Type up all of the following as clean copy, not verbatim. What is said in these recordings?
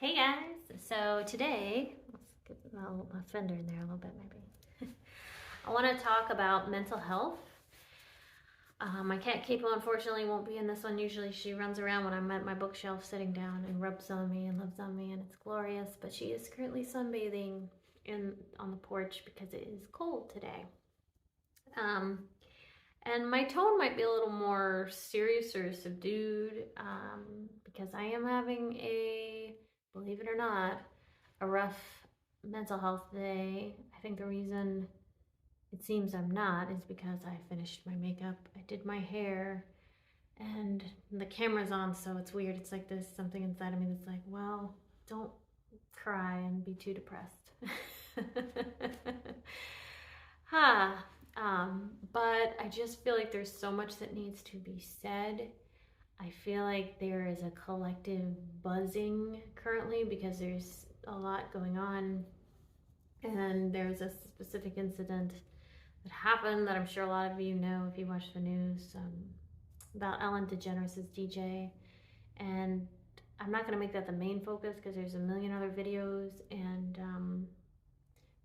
Hey guys, so today, let's get a fender in there a little bit maybe. I want to talk about mental health. My cat Capo unfortunately won't be in this one. Usually she runs around when I'm at my bookshelf sitting down and rubs on me and loves on me and it's glorious, but she is currently sunbathing on the porch because it is cold today. And my tone might be a little more serious or subdued because I am having believe it or not, a rough mental health day. I think the reason it seems I'm not is because I finished my makeup, I did my hair, and the camera's on, so it's weird. It's like there's something inside of me that's like, well, don't cry and be too depressed. Ha. But I just feel like there's so much that needs to be said. I feel like there is a collective buzzing currently because there's a lot going on. And there's a specific incident that happened that I'm sure a lot of you know if you watch the news about Ellen DeGeneres' DJ. And I'm not going to make that the main focus because there's a million other videos, and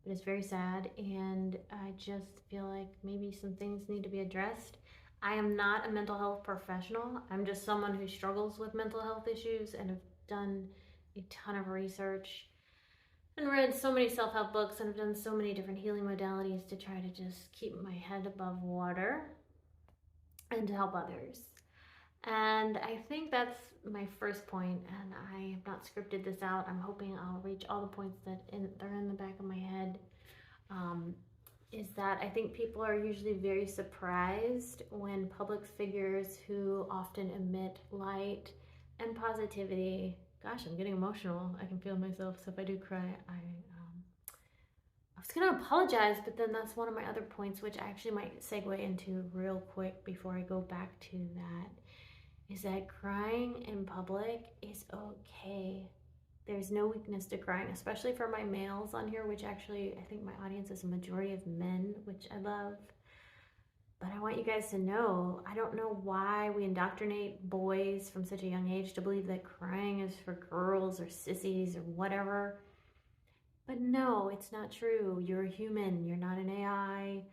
but it's very sad, and I just feel like maybe some things need to be addressed. I am not a mental health professional. I'm just someone who struggles with mental health issues and have done a ton of research and read so many self-help books and have done so many different healing modalities to try to just keep my head above water and to help others. And I think that's my first point, and I have not scripted this out. I'm hoping I'll reach all the points that are in the back of my head. Is that I think people are usually very surprised when public figures who often emit light and positivity. Gosh, I'm getting emotional. I can feel myself, so if I do cry, I was gonna apologize, but then that's one of my other points, which I actually might segue into real quick before I go back to that, is that crying in public is okay. There's no weakness to crying, especially for my males on here, which actually I think my audience is a majority of men, which I love. But I want you guys to know, I don't know why we indoctrinate boys from such a young age to believe that crying is for girls or sissies or whatever. But no, it's not true. You're a human. You're not an AI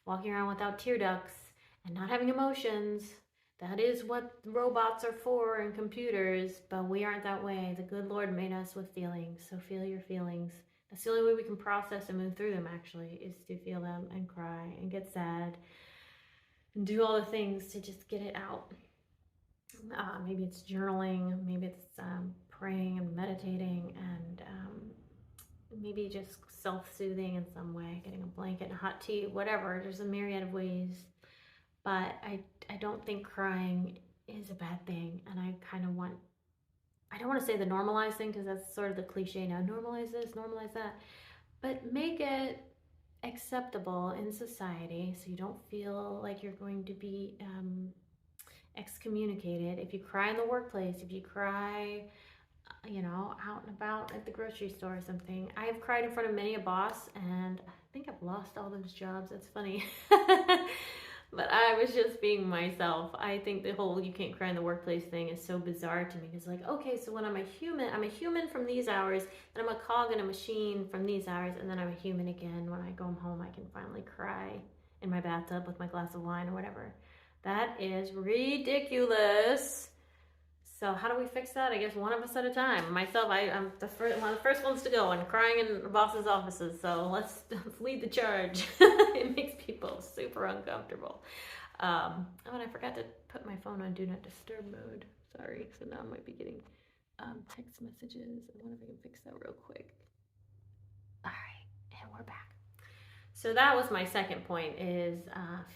walking around without tear ducts and not having emotions. That is what robots are for and computers, but we aren't that way. The good Lord made us with feelings, so feel your feelings. That's the only way we can process and move through them, actually, is to feel them and cry and get sad and do all the things to just get it out. Maybe it's journaling, maybe it's praying and meditating, and maybe just self-soothing in some way, getting a blanket and hot tea, whatever. There's a myriad of ways. But I don't think crying is a bad thing. And I don't want to say the normalized thing because that's sort of the cliche now. Normalize this, normalize that. But make it acceptable in society so you don't feel like you're going to be excommunicated. If you cry in the workplace, if you cry, out and about at the grocery store or something. I've cried in front of many a boss, and I think I've lost all those jobs. That's funny. But I was just being myself. I think the whole you can't cry in the workplace thing is so bizarre to me. It's like, okay, so when I'm a human from these hours, then I'm a cog in a machine from these hours, and then I'm a human again. When I go home, I can finally cry in my bathtub with my glass of wine or whatever. That is ridiculous. So how do we fix that? I guess one of us at a time. Myself, I'm one of the first ones to go and crying in the boss's offices. So let's lead the charge. It makes people super uncomfortable. Oh, and I forgot to put my phone on Do Not Disturb mode. Sorry. So now I might be getting text messages. I wonder if I can fix that real quick. All right, and we're back. So that was my second point, is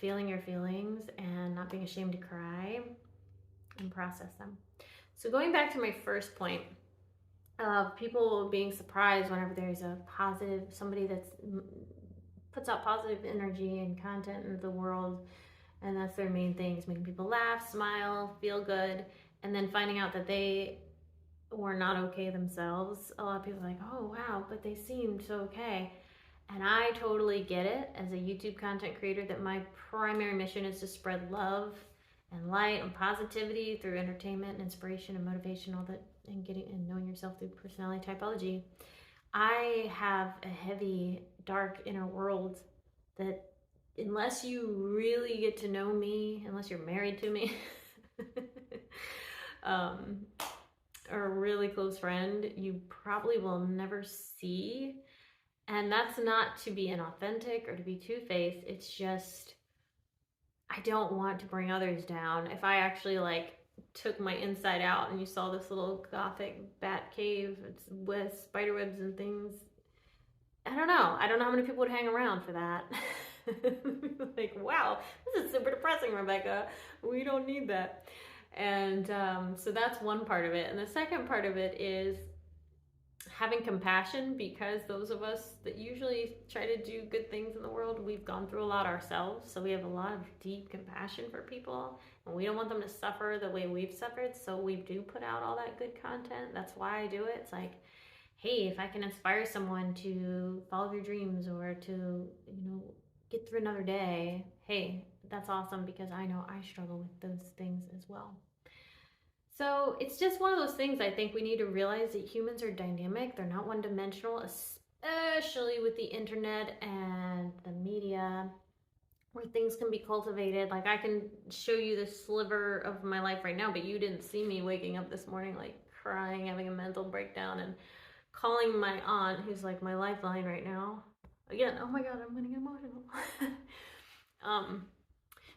feeling your feelings and not being ashamed to cry and process them. So going back to my first point of people being surprised whenever there's a positive, somebody that puts out positive energy and content into the world, and that's their main thing, is making people laugh, smile, feel good, and then finding out that they were not okay themselves. A lot of people are like, oh wow, but they seemed so okay. And I totally get it as a YouTube content creator that my primary mission is to spread love and light and positivity through entertainment and inspiration and motivation, all the and getting and knowing yourself through personality typology. I have a heavy, dark inner world that unless you really get to know me, unless you're married to me, um, or a really close friend, you probably will never see. And that's not to be inauthentic or to be two-faced. It's just, I don't want to bring others down. If I actually like took my inside out and you saw this little gothic bat cave with spider webs and things, I don't know. I don't know how many people would hang around for that. Like, wow, this is super depressing, Rebecca. We don't need that. And so that's one part of it. And the second part of it is having compassion, because those of us that usually try to do good things in the world, we've gone through a lot ourselves. So we have a lot of deep compassion for people, and we don't want them to suffer the way we've suffered. So we do put out all that good content. That's why I do it. It's like, hey, if I can inspire someone to follow their dreams or to, get through another day, hey, that's awesome, because I know I struggle with those things as well. So it's just one of those things. I think we need to realize that humans are dynamic. They're not one-dimensional, especially with the internet and the media, where things can be cultivated. Like, I can show you the sliver of my life right now, but you didn't see me waking up this morning like crying, having a mental breakdown, and calling my aunt, who's like my lifeline right now. Again, oh my God, I'm getting emotional.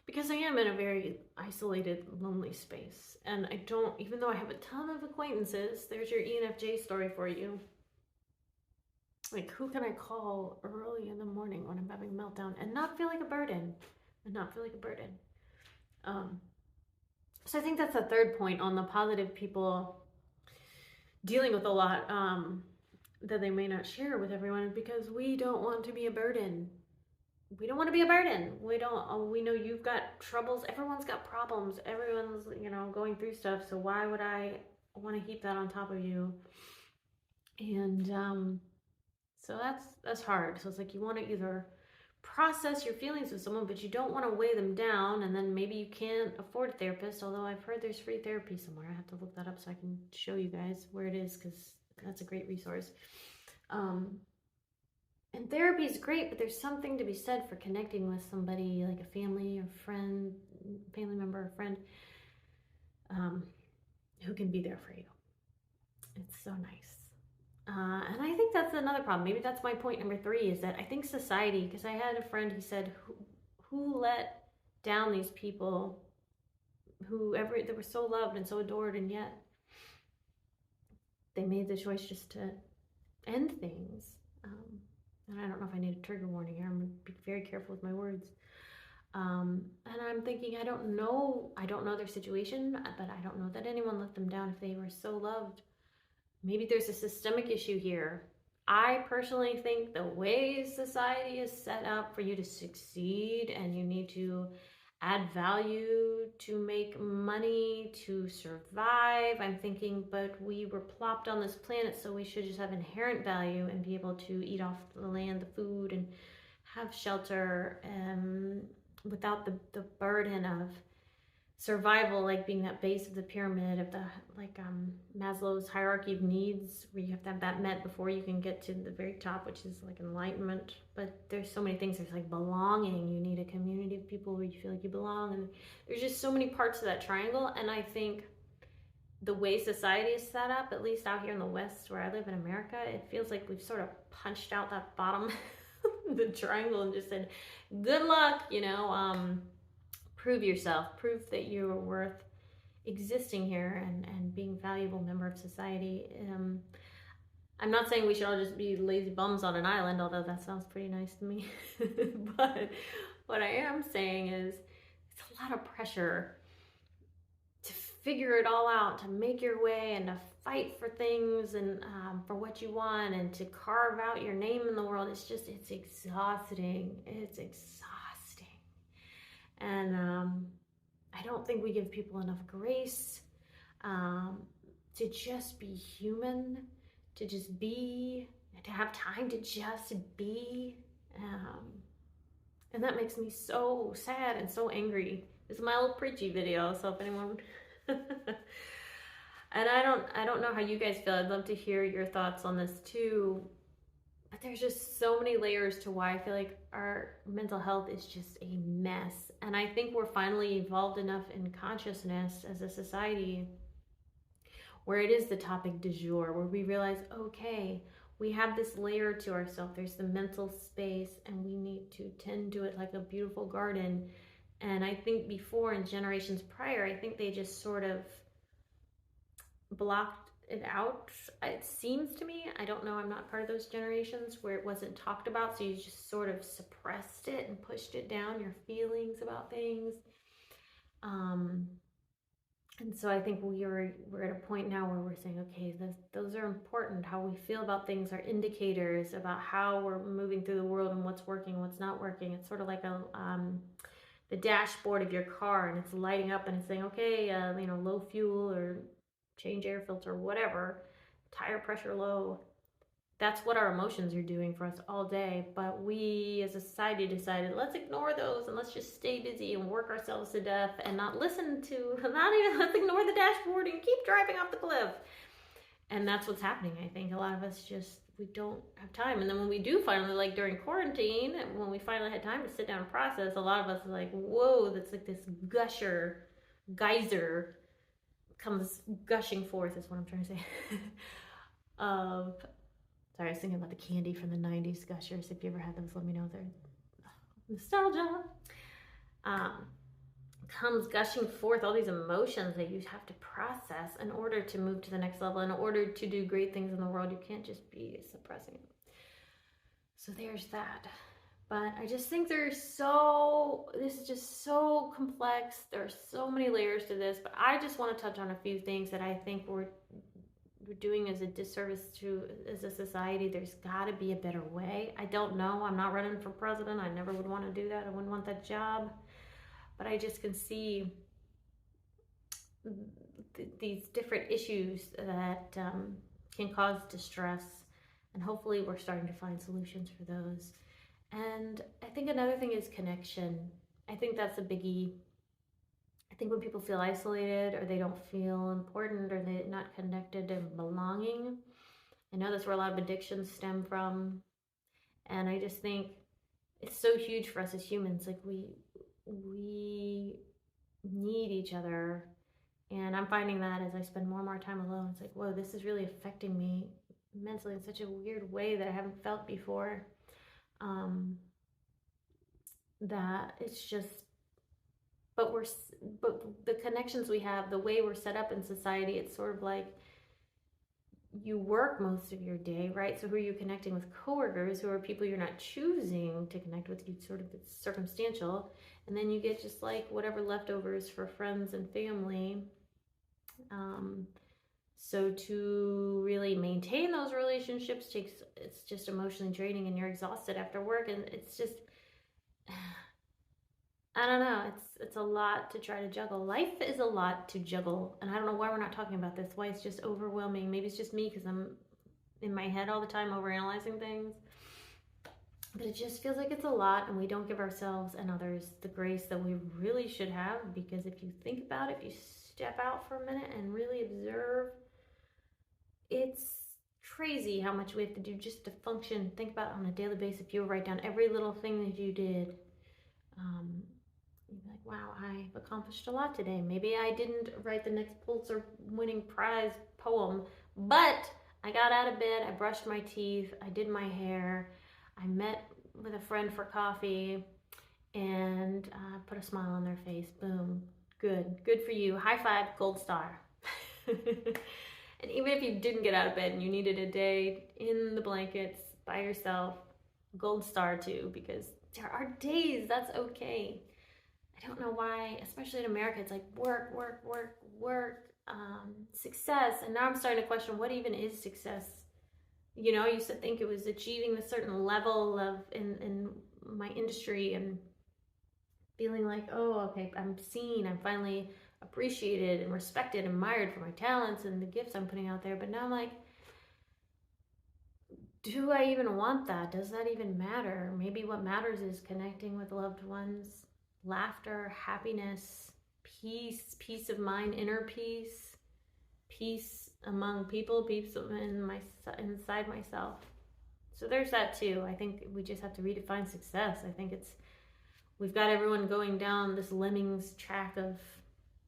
Because I am in a very isolated, lonely space. And I don't, even though I have a ton of acquaintances, there's your ENFJ story for you. Like, who can I call early in the morning when I'm having a meltdown and not feel like a burden? So I think that's the third point on the positive people dealing with a lot that they may not share with everyone, because we don't want to be a burden. We don't want to be a burden. We know you've got troubles. Everyone's got problems. Everyone's, going through stuff. So why would I want to heap that on top of you? And so that's hard. So it's like, you want to either process your feelings with someone, but you don't want to weigh them down. And then maybe you can't afford a therapist, although I've heard there's free therapy somewhere. I have to look that up so I can show you guys where it is, because that's a great resource. And therapy is great, but there's something to be said for connecting with somebody, like a family member or friend, who can be there for you. It's so nice. And I think that's another problem. Maybe that's my point number 3, is that I think society, because I had a friend who said, who let down these people they were so loved and so adored, and yet they made the choice just to end things. And I don't know if I need a trigger warning here. I'm going to be very careful with my words. And I'm thinking, I don't know their situation, but I don't know that anyone let them down if they were so loved. Maybe there's a systemic issue here. I personally think the way society is set up for you to succeed, and you need to add value to make money to survive. I'm thinking, but we were plopped on this planet, so we should just have inherent value and be able to eat off the land, the food, and have shelter, without the burden of survival, like being that base of the pyramid of the Maslow's hierarchy of needs, where you have to have that met before you can get to the very top, which is like enlightenment. But there's so many things. There's like belonging. You need a community of people where you feel like you belong, and there's just so many parts of that triangle. And I think the way society is set up, at least out here in the West where I live in America, it feels like we've sort of punched out that bottom the triangle and just said, good luck, prove yourself, prove that you're worth existing here and being a valuable member of society. I'm not saying we should all just be lazy bums on an island, although that sounds pretty nice to me. But what I am saying is, it's a lot of pressure to figure it all out, to make your way and to fight for things and for what you want, and to carve out your name in the world. It's exhausting. It's exhausting. And I don't think we give people enough grace to just be human, to just be, to have time to just be. And that makes me so sad and so angry. This is my little preachy video, so if anyone... And I don't know how you guys feel. I'd love to hear your thoughts on this too. But there's just so many layers to why I feel like our mental health is just a mess. And I think we're finally evolved enough in consciousness as a society where it is the topic du jour, where we realize, okay, we have this layer to ourselves. There's the mental space, and we need to tend to it like a beautiful garden. And I think before, in generations prior, I think they just sort of blocked it out. It seems to me, I don't know, I'm not part of those generations where it wasn't talked about, so you just sort of suppressed it and pushed it down, your feelings about things. And so I think we're at a point now where we're saying, okay, those are important. How we feel about things are indicators about how we're moving through the world and what's working, what's not working. It's sort of like the dashboard of your car, and it's lighting up and it's saying, okay, low fuel or change air filter, whatever, tire pressure low. That's what our emotions are doing for us all day. But we as a society decided, let's ignore those and let's just stay busy and work ourselves to death and not listen to, let's ignore the dashboard and keep driving off the cliff. And that's what's happening. I think a lot of us we don't have time. And then when we do finally, like during quarantine, when we finally had time to sit down and process, a lot of us are like, whoa, that's like this geyser comes gushing forth is what I'm trying to say. Sorry, I was thinking about the candy from the 90s gushers. If you ever had those, let me know. They're nostalgia. Comes gushing forth all these emotions that you have to process in order to move to the next level, in order to do great things in the world. You can't just be suppressing it. So there's that. But I just think this is just so complex. There's so many layers to this, but I just want to touch on a few things that I think we're doing as a disservice to as a society. There's got to be a better way. I don't know. I'm not running for president. I never would want to do that. I wouldn't want that job. But I just can see these different issues that can cause distress. And hopefully we're starting to find solutions for those. And I think another thing is connection. I think that's a biggie. I think when people feel isolated or they don't feel important or they're not connected and belonging, I know that's where a lot of addictions stem from. And I just think it's so huge for us as humans. Like we need each other. And I'm finding that as I spend more and more time alone, it's like, whoa, this is really affecting me mentally in such a weird way that I haven't felt before. That it's just, but the connections we have, the way we're set up in society, it's sort of like you work most of your day, right? So who are you connecting with? Coworkers, who are people you're not choosing to connect with. You sort of, it's circumstantial. And then you get just like whatever leftovers for friends and family. So to really maintain those relationships it's just emotionally draining, and you're exhausted after work, and it's just, I don't know, it's a lot to try to juggle. Life is a lot to juggle, and I don't know why we're not talking about this, why it's just overwhelming. Maybe it's just me because I'm in my head all the time overanalyzing things. But it just feels like it's a lot, and we don't give ourselves and others the grace that we really should have. Because if you think about it, if you step out for a minute and really observe, it's crazy how much we have to do just to function. Think about it on a daily basis. If you write down every little thing that you did, you'd be like, wow, I've accomplished a lot today. Maybe I didn't write the next Pulitzer winning prize poem, but I got out of bed, I brushed my teeth, I did my hair, I met with a friend for coffee, and put a smile on their face. Boom. Good for you. High five, gold star. And even if you didn't get out of bed and you needed a day in the blankets by yourself, gold star too, because there are days that's okay. I don't know why, especially in America, it's like work, success. And now I'm starting to question, what even is success? You know, I used to think it was achieving a certain level of in my industry and feeling like, oh, okay, I'm seen, I'm finally appreciated and respected, admired for my talents and the gifts I'm putting out there. But now I'm like, do I even want that? Does that even matter? Maybe what matters is connecting with loved ones, laughter, happiness, peace of mind, inner peace. peace among people, peace inside myself. So there's that too. I think we just have to redefine success. I think we've got everyone going down this lemmings track of,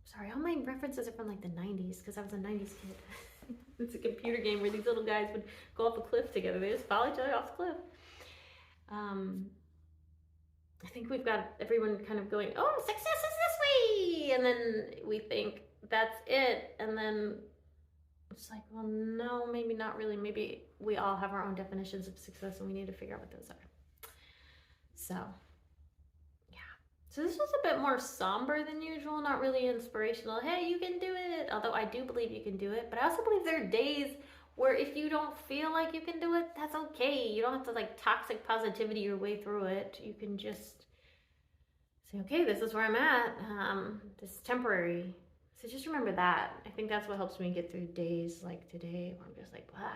sorry, all my references are from like the 90s because I was a 90s kid. It's a computer game where these little guys would go off a cliff together. They just follow each other off the cliff. I think we've got everyone kind of going, oh, success is this way. And then we think that's it. And then it's like, well, no, maybe not really. Maybe we all have our own definitions of success and we need to figure out what those are. So, yeah. So this was a bit more somber than usual, not really inspirational. Hey, you can do it. Although I do believe you can do it. But I also believe there are days where if you don't feel like you can do it, that's okay. You don't have to like toxic positivity your way through it. You can just say, okay, this is where I'm at. This is temporary. So just remember that. I think that's what helps me get through days like today where I'm just like, blah.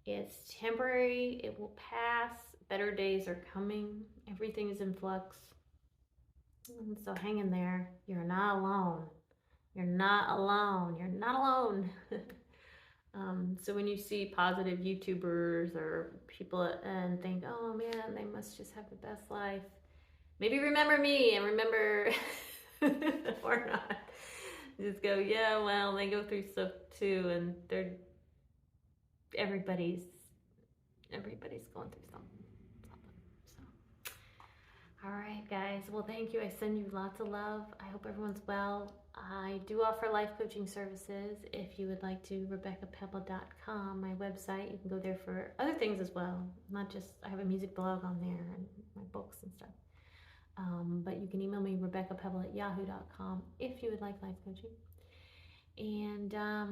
It's temporary. It will pass. Better days are coming. Everything is in flux. And so hang in there. You're not alone. You're not alone. You're not alone. So when you see positive YouTubers or people and think, oh man, they must just have the best life. Maybe remember me and remember or not. Just go, yeah, well, they go through stuff too, and everybody's going through something. So, all right, guys. Well, thank you. I send you lots of love. I hope everyone's well. I do offer life coaching services. If you would like to, RebeccaPebble.com, my website. You can go there for other things as well. Not just, I have a music blog on there and my books and stuff. But you can email me, RebeccaPebble@yahoo.com, if you would like life coaching. And I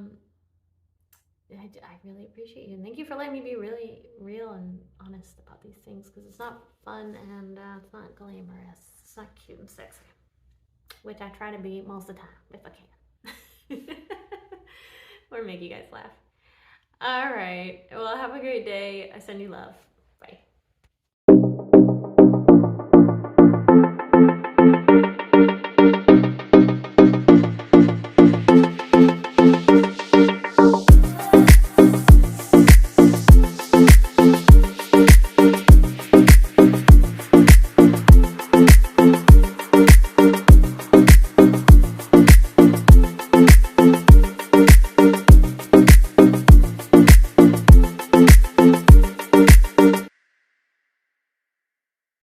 really appreciate you. And thank you for letting me be really real and honest about these things, because it's not fun and it's not glamorous. It's not cute and sexy, which I try to be most of the time, if I can. Or make you guys laugh. All right. Well, have a great day. I send you love.